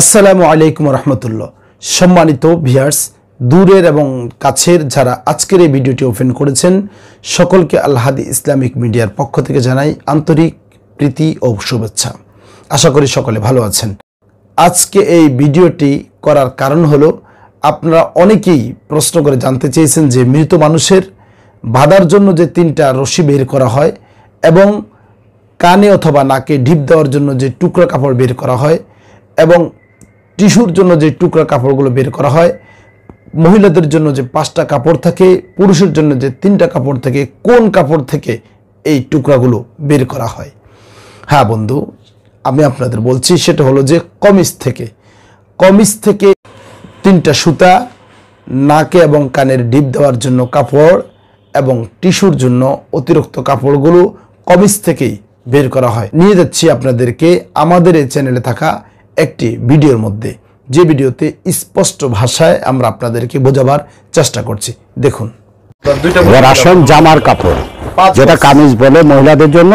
আসসালামু আলাইকুম রহমতুল্লাহ। সম্মানিত ভিউয়ার্স, দূরের এবং কাছের যারা আজকের এই ভিডিওটি ওপেন করেছেন সকলকে আল হাদি ইসলামিক মিডিয়ার পক্ষ থেকে জানাই আন্তরিক প্রীতি ও শুভেচ্ছা। আশা করি সকলে ভালো আছেন। আজকে এই ভিডিওটি করার কারণ হলো, আপনারা অনেকেই প্রশ্ন করে জানতে চেয়েছেন যে মৃত মানুষের বাঁধার জন্য যে 3টা রশি বের করা হয় এবং কানে অথবা নাকে ঢিপ দেওয়ার জন্য যে টুকরা কাপড় বের করা হয় এবং টিস্যুর জন্য যে টুকরা কাপড়গুলো বের করা হয়, মহিলাদের জন্য যে 5টা কাপড় থাকে, পুরুষের জন্য যে 3টা কাপড় থাকে, কোন কাপড় থেকে এই টুকরাগুলো বের করা হয়? হ্যাঁ বন্ধু, আমি আপনাদের বলছি, সেটা হলো যে কমিজ থেকে 3টা সুতা, নাকে এবং কানের ডিপ দেওয়ার জন্য কাপড় এবং টিস্যুর জন্য অতিরিক্ত কাপড়গুলো কমিজ থেকেই বের করা হয়। নিয়ে যাচ্ছি আপনাদেরকে আমাদের এই চ্যানেলে থাকা একটি ভিডিওর মধ্যে, যে ভিডিওতে স্পষ্ট ভাষায় আমরা আপনাদেরকে বোঝাবার চেষ্টা করছি। দেখুন, আসন জামার কাপড় যেটা কামিজ বলে মহিলাদের জন্য,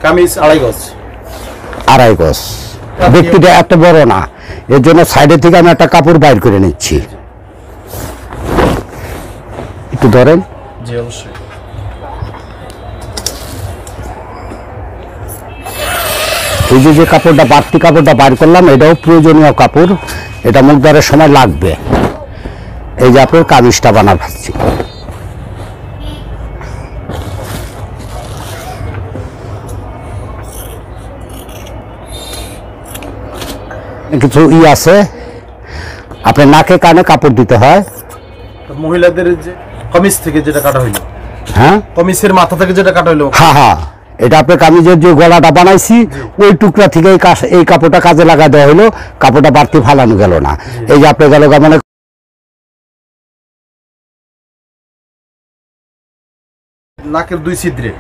কামিজ 2.5 গজ। ব্যক্তিটা এত বড় না, এর জন্য সাইডে থেকে আমি একটা কাপড় বাইর করে নিচ্ছি। একটু ধরেন। জি অবশ্যই। এই যে কাপড়টা, বাড়তি কাপড়টা বাইর করলাম, এটাও প্রয়োজনীয় কাপড়, এটা মুখ ধরার সময় লাগবে। এই যে আপনার কামিজটা বানাচ্ছি। কিছু আছে, আপনার নাকে কানে কাপড় দিতে হয়। মহিলাদের যে কমিজ থেকে যেটা কাটা হইলো, হ্যাঁ, কমিজের মাথা থেকে যেটা কাটা হইলো, হ্যাঁ হ্যাঁ, এটা আপনার কামিজের যে গলাটা বানাইছি ওই টুকরা থেকে এই কাপড়টা কাজে লাগা দেওয়া হলো, কাপড়টা বাড়তি ফালানো গেল না। এই যে আপনার গেল মানে নাকের 2 ছিদ্রে,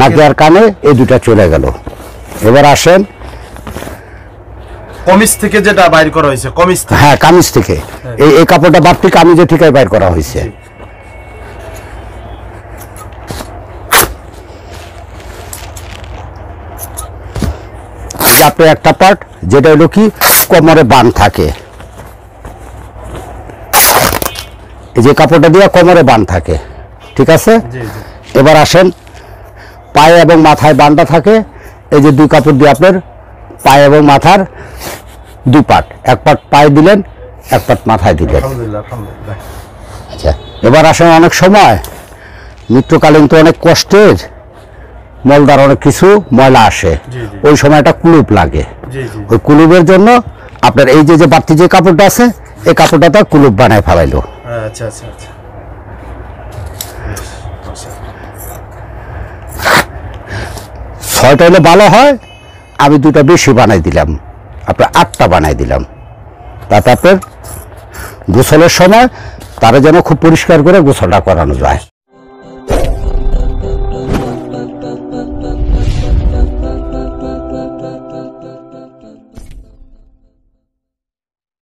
নাকে আর কানে এই দুটা চলে গেল। এবার আসেন কমিজ থেকে যেটা বাইর করা হয়েছে, কমিজ থেকে, হ্যাঁ কামিজ থেকে এই কাপড়টা বাড়তি কামিজের ঠিকাই বাইর করা হয়েছে। আপনার একটা পার্ট যেটা হলো কি কোমরে বান থাকে, এই যে কাপড়টা দিয়ে কোমরে বান থাকে, ঠিক আছে। এবার আসেন পায়ে এবং মাথায় বানটা থাকে, এই যে 2 কাপড় দিয়ে আপনার পায়ে এবং মাথার 2 পার্ট, এক পার্ট পায়ে দিলেন, এক পার্ট মাথায় দিলেন। আচ্ছা, এবার আসেন অনেক সময় মৃত্যুকালীন তো অনেক কষ্টের, মলদার অনেক কিছু ময়লা আসে, ওই সময়টা কুলুপ লাগে। ওই কুলুপের জন্য আপনার এই যে বাড়তি যে কাপড়টা আছে, এই কাপড়টা কুলুপ বানায় ফেলাইলো। আচ্ছা আচ্ছা আচ্ছা, 6টা হলে ভালো হয়, আমি 2টা বেশি বানাই দিলাম, আপনার 8টা বানাই দিলাম। তাতে আপনার গোসলের সময় তারা যেন খুব পরিষ্কার করে গোসলটা করানো যায়।